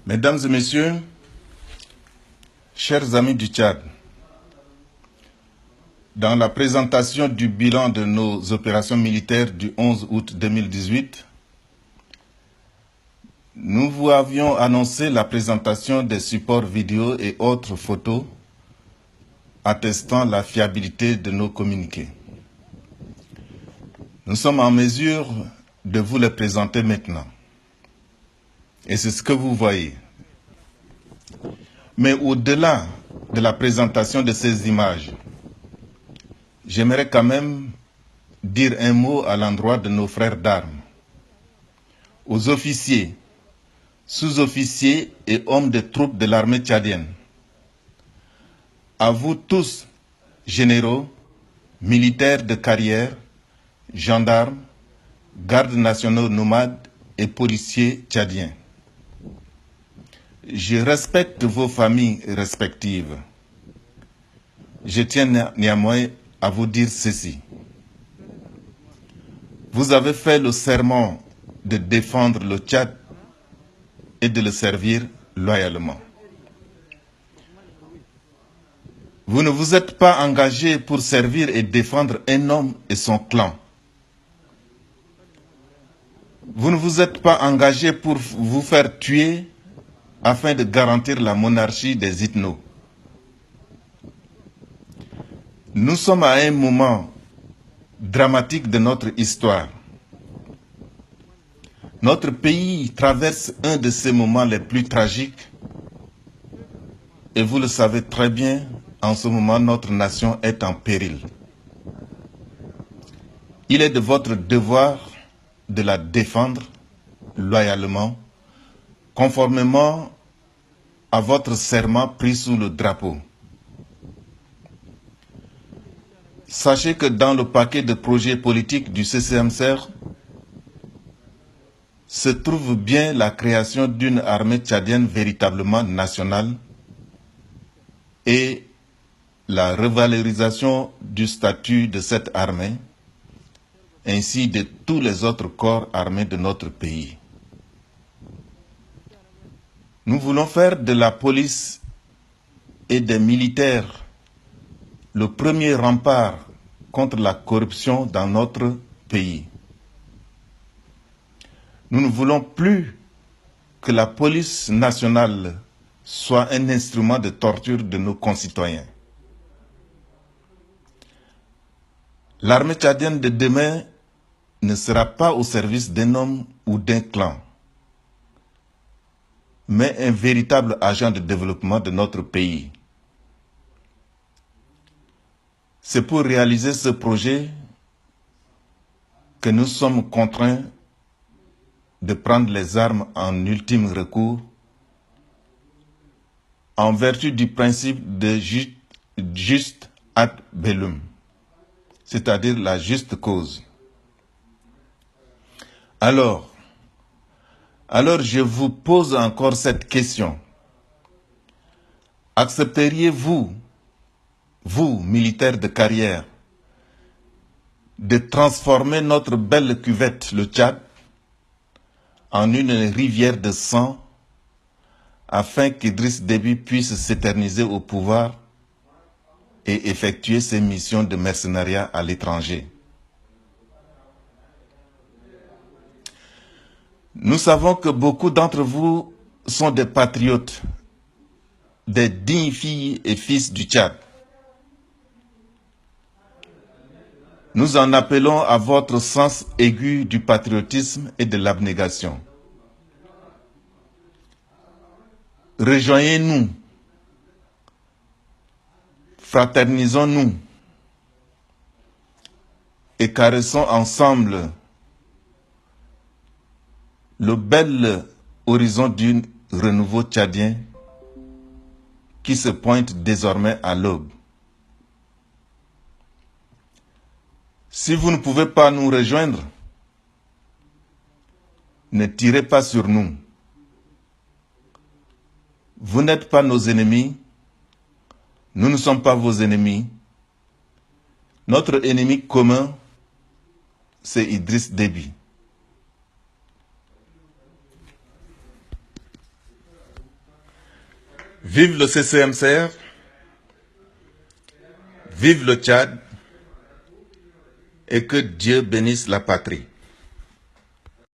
Mesdames et messieurs, chers amis du Tchad, dans la présentation du bilan de nos opérations militaires du 11 août 2018, nous vous avions annoncé la présentation des supports vidéo et autres photos attestant la fiabilité de nos communiqués. Nous sommes en mesure de vous les présenter maintenant. Et c'est ce que vous voyez. Mais au-delà de la présentation de ces images, j'aimerais quand même dire un mot à l'endroit de nos frères d'armes, aux officiers, sous-officiers et hommes de troupes de l'armée tchadienne. À vous tous, généraux, militaires de carrière, gendarmes, gardes nationaux nomades et policiers tchadiens. Je respecte vos familles respectives. Je tiens néanmoins à vous dire ceci. Vous avez fait le serment de défendre le Tchad et de le servir loyalement. Vous ne vous êtes pas engagé pour servir et défendre un homme et son clan. Vous ne vous êtes pas engagé pour vous faire tuer afin de garantir la monarchie des Ethnos. Nous sommes à un moment dramatique de notre histoire. Notre pays traverse un de ces moments les plus tragiques et vous le savez très bien, en ce moment, notre nation est en péril. Il est de votre devoir de la défendre loyalement, conformément à votre serment pris sous le drapeau. Sachez que dans le paquet de projets politiques du CCMCR se trouve bien la création d'une armée tchadienne véritablement nationale et la revalorisation du statut de cette armée, ainsi de tous les autres corps armés de notre pays. Nous voulons faire de la police et des militaires le premier rempart contre la corruption dans notre pays. Nous ne voulons plus que la police nationale soit un instrument de torture de nos concitoyens. L'armée tchadienne de demain ne sera pas au service d'un homme ou d'un clan, mais un véritable agent de développement de notre pays. C'est pour réaliser ce projet que nous sommes contraints de prendre les armes en ultime recours en vertu du principe de juste ad bellum, c'est-à-dire la juste cause. Alors je vous pose encore cette question. Accepteriez-vous, vous, militaires de carrière, de transformer notre belle cuvette, le Tchad, en une rivière de sang afin qu'Idriss Déby puisse s'éterniser au pouvoir et effectuer ses missions de mercenariat à l'étranger? Nous savons que beaucoup d'entre vous sont des patriotes, des dignes filles et fils du Tchad. Nous en appelons à votre sens aigu du patriotisme et de l'abnégation. Rejoignez-nous, fraternisons-nous et caressons ensemble le bel horizon du renouveau tchadien qui se pointe désormais à l'aube. Si vous ne pouvez pas nous rejoindre, ne tirez pas sur nous. Vous n'êtes pas nos ennemis, nous ne sommes pas vos ennemis. Notre ennemi commun, c'est Idriss Déby. Vive le CCMCR, vive le Tchad, et que Dieu bénisse la patrie.